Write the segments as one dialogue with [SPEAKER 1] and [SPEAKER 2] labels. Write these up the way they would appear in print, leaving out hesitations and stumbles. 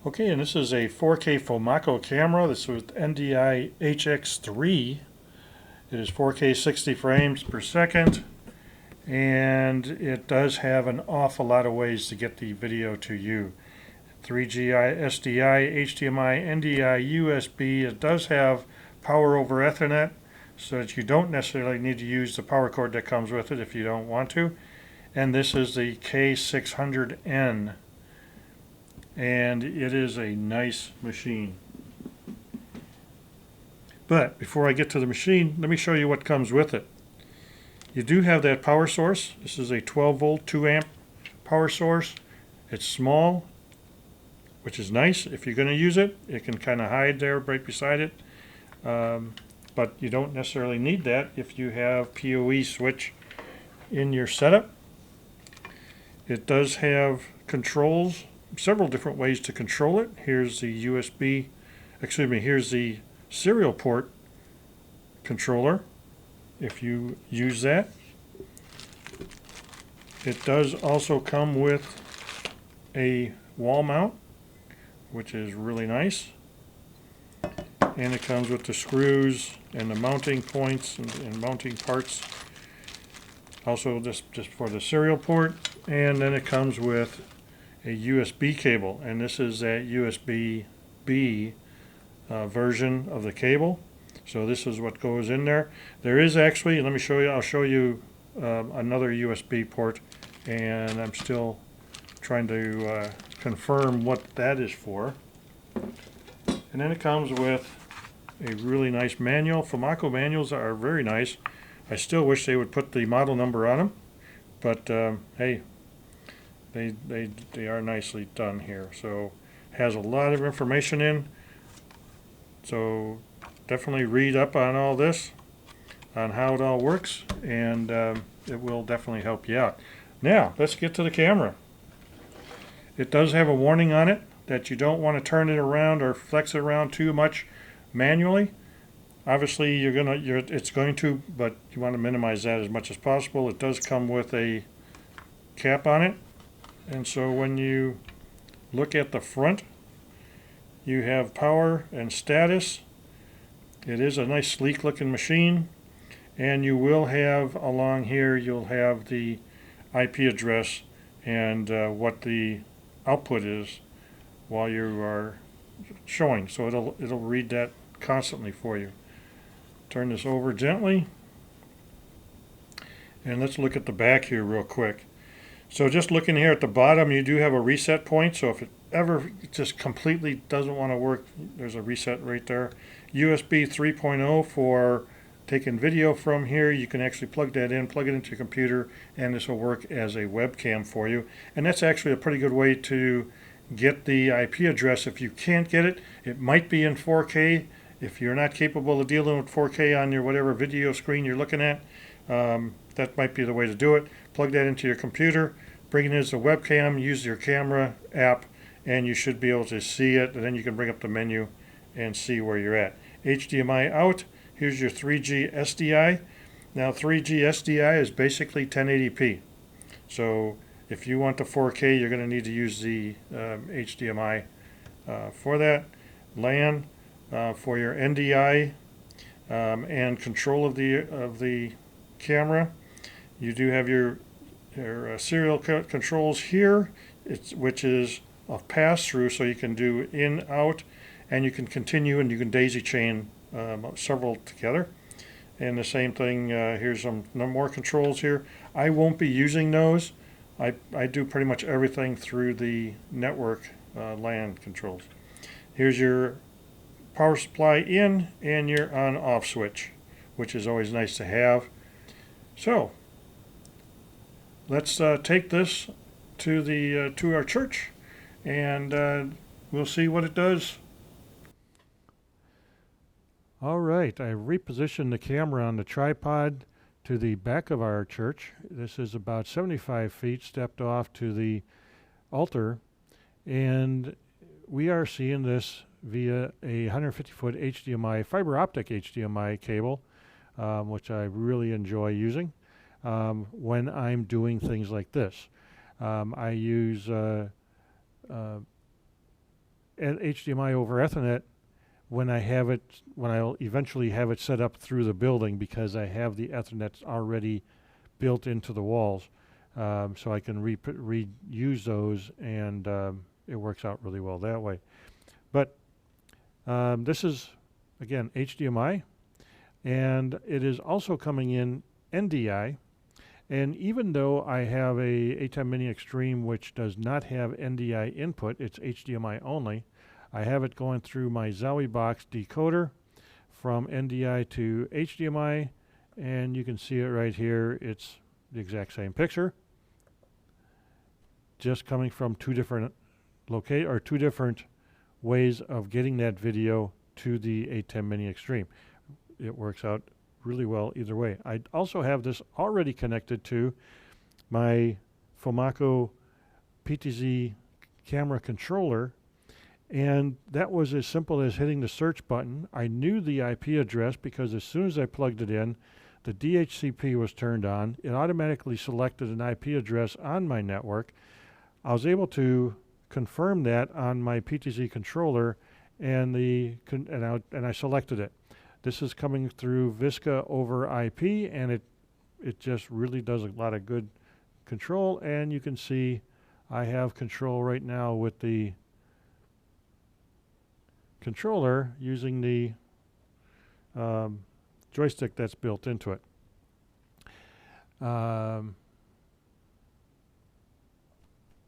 [SPEAKER 1] Okay, and this is a 4K FoMaKo camera. This is with NDI-HX3. It is 4K 60 frames per second, and it does have an awful lot of ways to get the video to you. 3G SDI, HDMI, NDI, USB. It does have power over Ethernet, so that you don't necessarily need to use the power cord that comes with it if you don't want to. And this is the K600N. And it is a nice machine. But before I get to the machine, let me show you what comes with it. You do have that power source. This is a 12 volt 2 amp power source. It's small, which is nice. If you're going to use it, it can kind of hide there right beside it. But you don't necessarily need that if you have PoE switch in your setup. It does have controls, several different ways to control it. Here's the here's the serial port controller if you use that. It does also come with a wall mount, which is really nice. And it comes with the screws and the mounting points and mounting parts. Also just for the serial port. And then it comes with a USB cable, and this is that USB-B version of the cable. So this is what goes in there. There is actually, let me show you, I'll show you another USB port, and I'm still trying to confirm what that is for. And then it comes with a really nice manual. FoMaKo manuals are very nice. I still wish they would put the model number on them, but hey, they are nicely done here. So has a lot of information in. So definitely read up on all this, on how it all works, and it will definitely help you out. Now let's get to the camera. It does have a warning on it that you don't want to turn it around or flex it around too much manually. Obviously it's going to, but you want to minimize that as much as possible. It does come with a cap on it. And so when you look at the front, you have power and status. It is a nice sleek looking machine. And you will have along here, you'll have the IP address and what the output is while you are showing. So it'll read that constantly for you. Turn this over gently. And let's look at the back here real quick. So just looking here at the bottom, you do have a reset point. So if it ever just completely doesn't want to work, there's a reset right there. USB 3.0 for taking video from here. You can actually plug that in, plug it into your computer, and this will work as a webcam for you. And that's actually a pretty good way to get the IP address. If you can't get it, it might be in 4K. If you're not capable of dealing with 4K on your whatever video screen you're looking at, that might be the way to do it. Plug that into your computer, bring it as a webcam, use your camera app, and you should be able to see it. And then you can bring up the menu and see where you're at. HDMI out. Here's your 3G SDI. Now 3G SDI is basically 1080p. So if you want the 4K, you're going to need to use the HDMI for that. LAN for your NDI and control of the camera. You do have your serial controls here, which is a pass-through, so you can do in, out, and you can continue, and you can daisy chain several together. And the same thing, here's some more controls here. I won't be using those. I do pretty much everything through the network LAN controls. Here's your power supply in and your on-off switch, which is always nice to have. So let's take this to our church, and we'll see what it does. All right, I repositioned the camera on the tripod to the back of our church. This is about 75 feet stepped off to the altar, and we are seeing this via a 150-foot HDMI, fiber optic HDMI cable, which I really enjoy using when I'm doing things like this. I use HDMI over Ethernet when I'll eventually have it set up through the building, because I have the Ethernet already built into the walls. So I can reuse those, and it works out really well that way. But this is, again, HDMI, and it is also coming in NDI. And even though I have a ATEM Mini Extreme which does not have NDI input, it's HDMI only, I have it going through my Zowie box decoder from NDI to HDMI, and you can see it right here. It's the exact same picture, just coming from two different ways of getting that video to the ATEM Mini Extreme. It works out really well either way. I also have this already connected to my FoMaKo PTZ camera controller, and that was as simple as hitting the search button. I knew the IP address because as soon as I plugged it in, the DHCP was turned on. It automatically selected an IP address on my network. I was able to confirm that on my PTZ controller, and I selected it. This is coming through Visca over IP, and it just really does a lot of good control. And you can see I have control right now with the controller using the joystick that's built into it.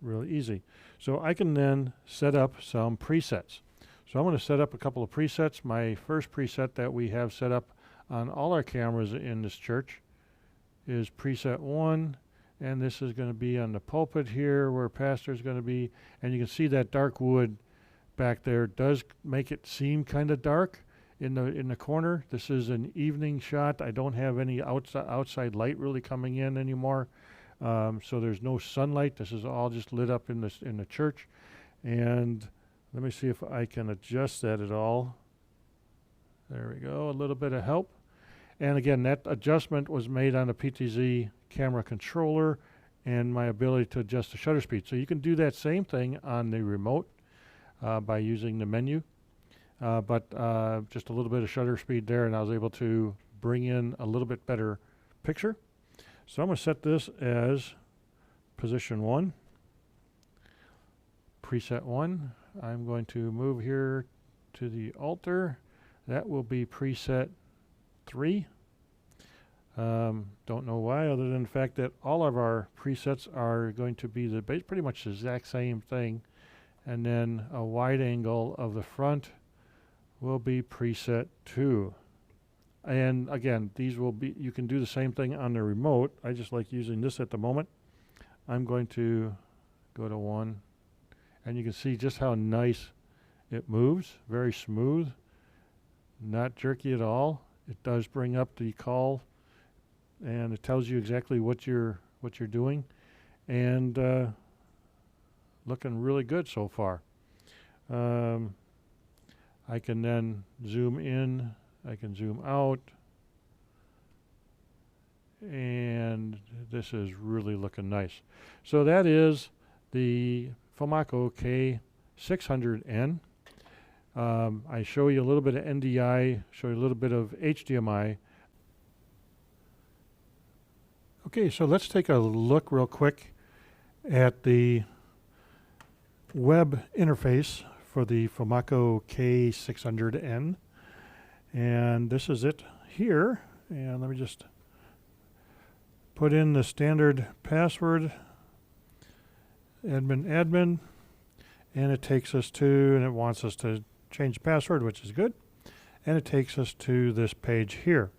[SPEAKER 1] Really easy. So I can then set up some presets. So I'm going to set up a couple of presets. My first preset that we have set up on all our cameras in this church is preset 1, and this is going to be on the pulpit here where pastor's going to be, and you can see that dark wood back there does make it seem kind of dark in the corner. This is an evening shot. I don't have any outside light really coming in anymore, so there's no sunlight. This is all just lit up in the church. And let me see if I can adjust that at all. There we go, a little bit of help. And again, that adjustment was made on the PTZ camera controller and my ability to adjust the shutter speed. So you can do that same thing on the remote by using the menu. But just a little bit of shutter speed there, and I was able to bring in a little bit better picture. So I'm going to set this as position 1, preset 1. I'm going to move here to the altar. That will be preset 3. Don't know why, other than the fact that all of our presets are going to be pretty much the exact same thing. And then a wide angle of the front will be preset 2. And again, these will be, you can do the same thing on the remote. I just like using this at the moment. I'm going to go to 1. And you can see just how nice it moves. Very smooth, not jerky at all. It does bring up the call, and it tells you exactly what you're doing, and looking really good so far. I can then zoom in. I can zoom out, and this is really looking nice. So that is the FoMaKo K600N. I show you a little bit of NDI, show you a little bit of HDMI. Okay, so let's take a look real quick at the web interface for the FoMaKo K600N. And this is it here. And let me just put in the standard password, admin, and it takes us to, and it wants us to change the password, which is good, and it takes us to this page here.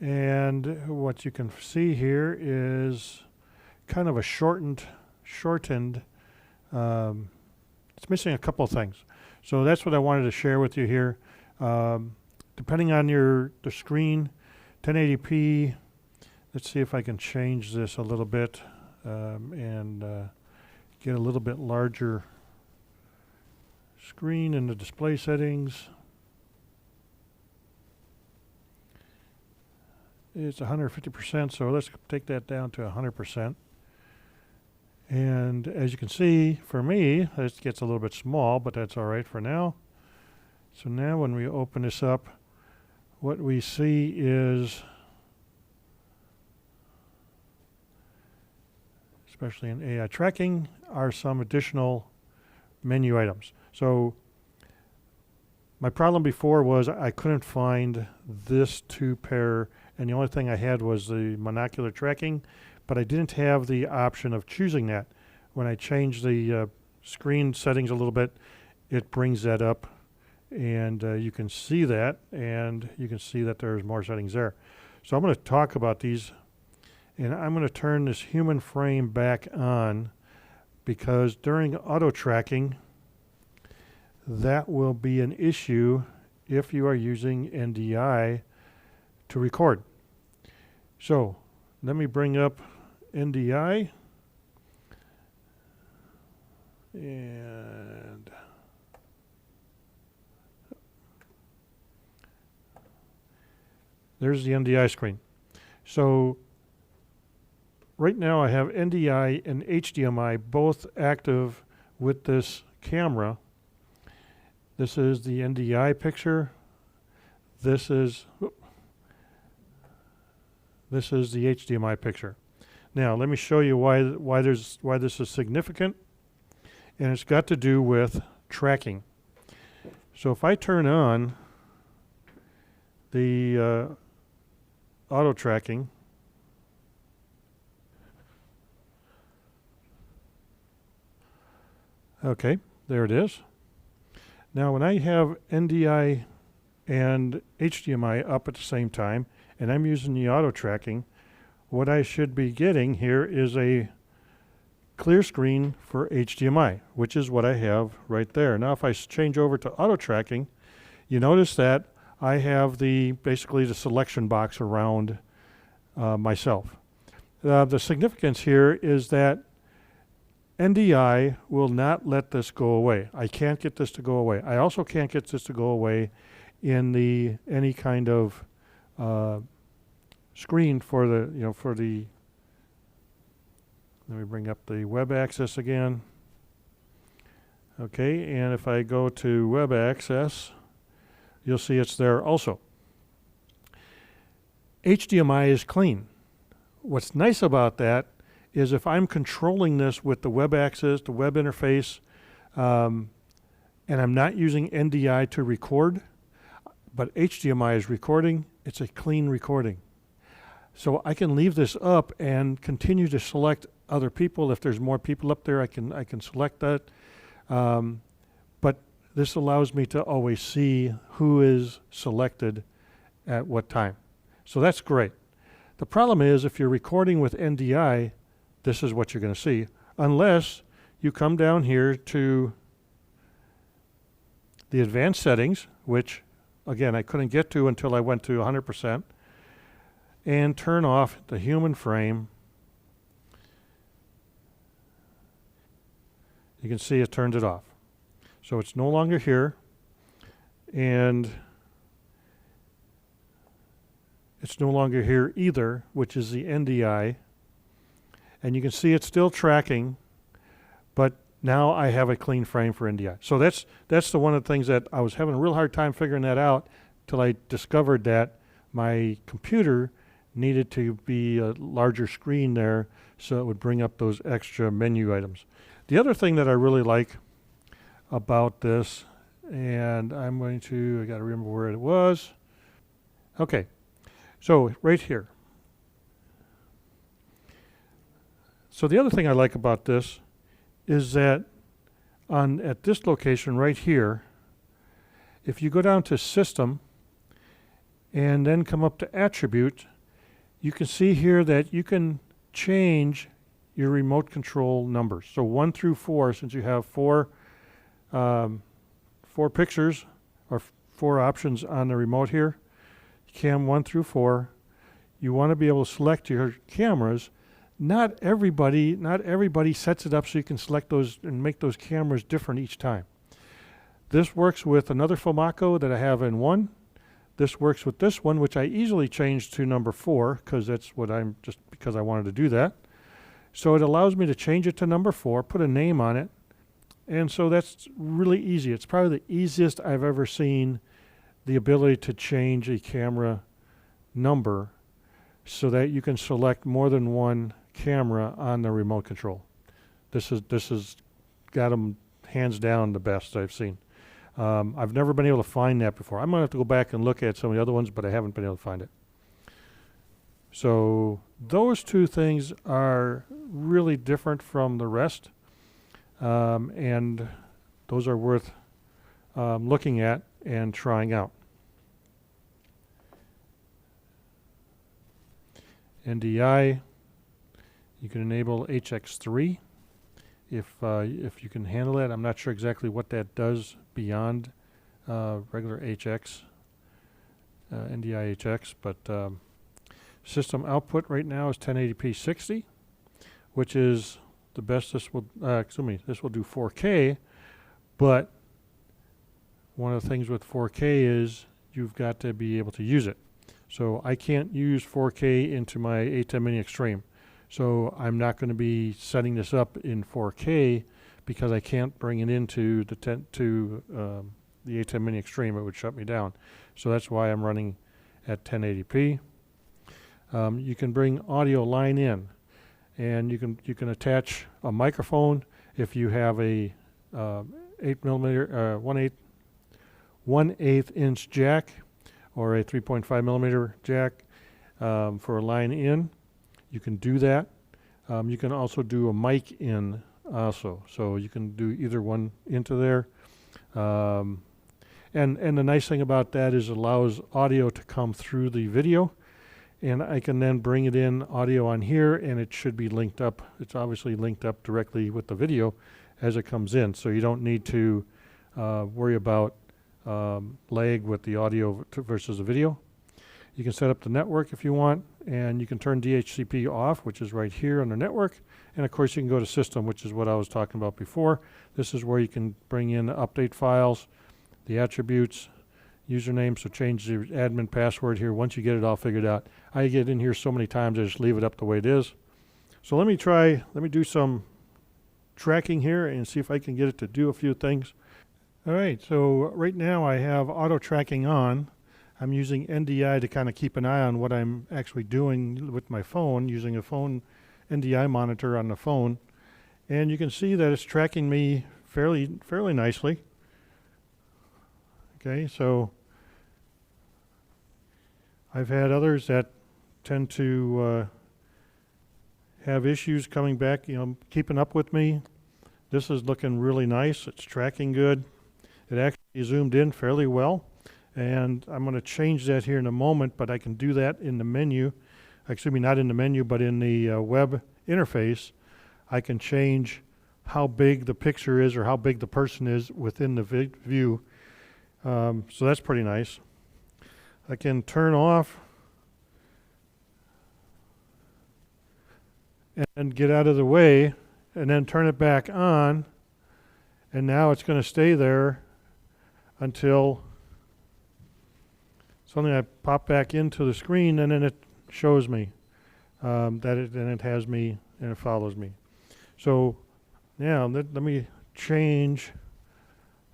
[SPEAKER 1] And what you can see here is kind of a shortened, it's missing a couple of things. So that's what I wanted to share with you here. Depending on the screen, 1080p, let's see if I can change this a little bit. And get a little bit larger screen in the display settings. It's 150%, so let's take that down to 100%. And as you can see, for me, this gets a little bit small, but that's all right for now. So now when we open this up, what we see is, especially in AI tracking, are some additional menu items. So my problem before was I couldn't find this two pair, and the only thing I had was the monocular tracking, but I didn't have the option of choosing that. When I change the screen settings a little bit, it brings that up, and you can see that, and you can see that there's more settings there. So I'm going to talk about these, and I'm going to turn this human frame back on, because during auto tracking, that will be an issue if you are using NDI to record. So let me bring up NDI, and there's the NDI screen. So right now I have NDI and HDMI both active with this camera. This is the NDI picture. This is the HDMI picture. Now let me show you why this is significant, and it's got to do with tracking. So if I turn on the auto tracking, okay, there it is. Now when I have NDI and HDMI up at the same time, and I'm using the auto tracking, what I should be getting here is a clear screen for HDMI, which is what I have right there. Now if I change over to auto tracking, you notice that I have basically the selection box around myself. The significance here is that NDI will not let this go away. I can't get this to go away. I also can't get this to go away in any kind of screen for the let me bring up the web access again. Okay, and if I go to web access, you'll see it's there also. HDMI is clean. What's nice about that is if I'm controlling this with the web access, the web interface, and I'm not using NDI to record, but HDMI is recording, it's a clean recording. So I can leave this up and continue to select other people. If there's more people up there, I can select that. But this allows me to always see who is selected at what time. So that's great. The problem is if you're recording with NDI, this is what you're going to see, unless you come down here to the advanced settings, which again I couldn't get to until I went to 100%, and turn off the human frame. You can see it turned it off. So it's no longer here, and it's no longer here either, which is the NDI. And you can see it's still tracking, but now I have a clean frame for NDI. So that's one of the things that I was having a real hard time figuring that out till I discovered that my computer needed to be a larger screen there so it would bring up those extra menu items. The other thing that I really like about this, and I got to remember where it was. Okay, so right here. So the other thing I like about this is that at this location right here, if you go down to System and then come up to Attribute, you can see here that you can change your remote control numbers. So 1 through 4, since you have four pictures or 4 options on the remote here, cam 1 through 4, you want to be able to select your cameras. Not everybody sets it up so you can select those and make those cameras different each time. This works with another FoMaKo that I have in 1. This works with this one, which I easily changed to number 4 because that's what because I wanted to do that. So it allows me to change it to number 4, put a name on it, and so that's really easy. It's probably the easiest I've ever seen the ability to change a camera number so that you can select more than one camera on the remote control. This is got them hands down the best I've seen. I've never been able to find that before. I'm going to have to go back and look at some of the other ones, but I haven't been able to find it. So those two things are really different from the rest, and those are worth looking at and trying out. NDI, you can enable HX3 if you can handle it. I'm not sure exactly what that does beyond regular HX, NDI-HX, but system output right now is 1080p 60, which is the best. This will, this will do 4K, but one of the things with 4K is you've got to be able to use it. So I can't use 4K into my A10 Mini Extreme. So I'm not going to be setting this up in 4K because I can't bring it into the the A10 Mini Extreme. It would shut me down. So that's why I'm running at 1080p. You can bring audio line in, and you can attach a microphone if you have a 1/8 inch jack or a 3.5 millimeter jack for a line in. You can do that. You can also do a mic in also, so you can do either one into there. And the nice thing about that is it allows audio to come through the video, and I can then bring it in audio on here, and it should be linked up. It's obviously linked up directly with the video as it comes in, so you don't need to worry about lag with the audio versus the video. You can set up the network if you want, and you can turn DHCP off, which is right here on the network. And of course you can go to system, which is what I was talking about before. This is where you can bring in the update files, the attributes, username, so change the admin password here once you get it all figured out. I get in here so many times I just leave it up the way it is. So let me do some tracking here and see if I can get it to do a few things. All right, so right now I have auto tracking on. I'm using NDI to kind of keep an eye on what I'm actually doing with my phone, using a phone NDI monitor on the phone. And you can see that it's tracking me fairly nicely. Okay, so I've had others that tend to have issues coming back, keeping up with me. This is looking really nice. It's tracking good. It actually zoomed in fairly well, and I'm going to change that here in a moment, but I can do that in the menu. Excuse me, not in the menu, but in the web interface. I can change how big the picture is or how big the person is within the view. So that's pretty nice. I can turn off and get out of the way, and then turn it back on, and now it's going to stay there until suddenly I pop back into the screen, and then it shows me it has me and it follows me. So now let me change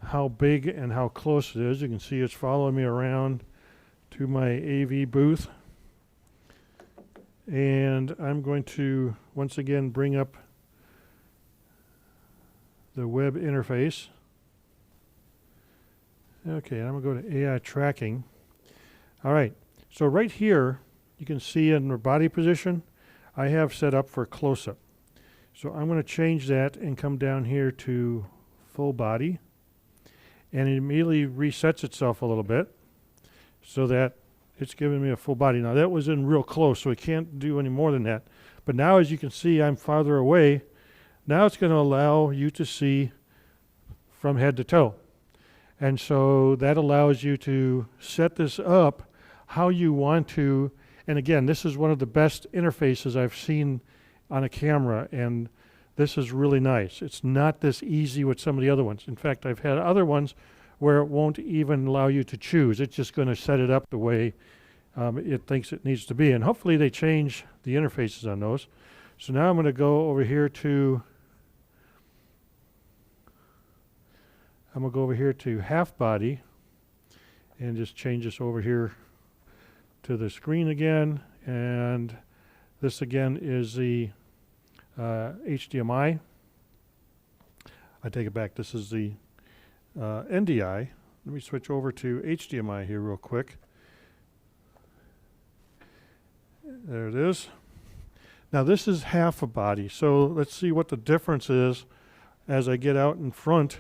[SPEAKER 1] how big and how close it is. You can see it's following me around to my AV booth, and I'm going to once again bring up the web interface. Okay, I'm going to go to AI tracking. All right, so right here you can see in the body position I have set up for close-up. So I'm going to change that and come down here to full body, and it immediately resets itself a little bit so that it's giving me a full body. Now that was in real close, so it can't do any more than that. But now as you can see, I'm farther away. Now it's going to allow you to see from head to toe. And so that allows you to set this up how you want to. And again, this is one of the best interfaces I've seen on a camera, and this is really nice. It's not this easy with some of the other ones. In fact, I've had other ones where it won't even allow you to choose. It's just going to set it up the way it thinks it needs to be. And hopefully they change the interfaces on those. So now I'm going to go over here to half body and just change this over here to the screen again. And this again is the HDMI. I take it back. This is the NDI. Let me switch over to HDMI here real quick. There it is. Now this is half a body. So let's see what the difference is as I get out in front.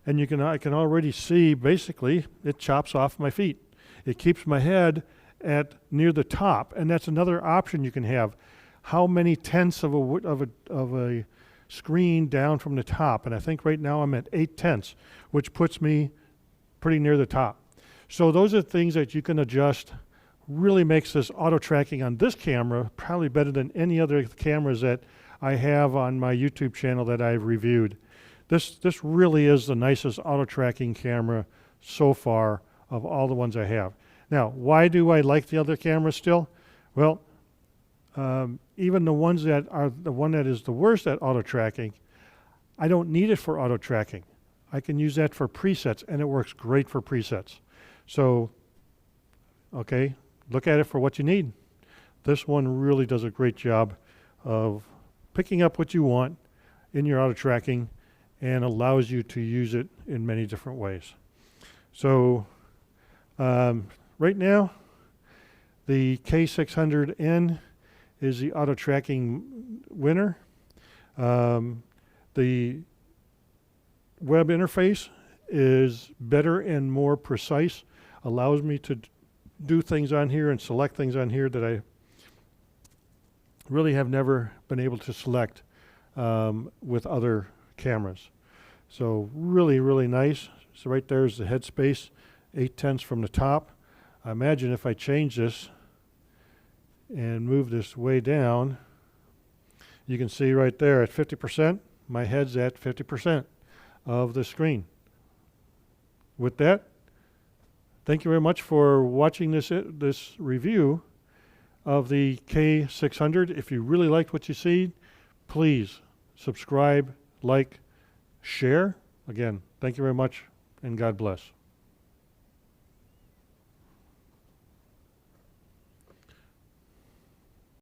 [SPEAKER 1] And I can already see basically it chops off my feet. It keeps my head at near the top, and that's another option you can have. How many tenths of a screen down from the top? And I think right now I'm at 8 tenths, which puts me pretty near the top. So those are things that you can adjust. Really makes this auto tracking on this camera probably better than any other cameras that I have on my YouTube channel that I've reviewed. This really is the nicest auto tracking camera so far of all the ones I have. Now, why do I like the other cameras still? Well, even the ones that are the one that is the worst at auto tracking, I don't need it for auto tracking. I can use that for presets, and it works great for presets. So, okay, look at it for what you need. This one really does a great job of picking up what you want in your auto tracking and allows you to use it in many different ways. So right now, the K600N is the auto tracking winner. The web interface is better and more precise, allows me to do things on here and select things on here that I really have never been able to select with other cameras. So really, really nice. So right there's the headspace, 8 tenths from the top. I imagine if I change this and move this way down, you can see right there at 50%, my head's at 50% of the screen. With that, thank you very much for watching this review of the K600. If you really liked what you see, please subscribe, like, share. Again, thank you very much, and God bless.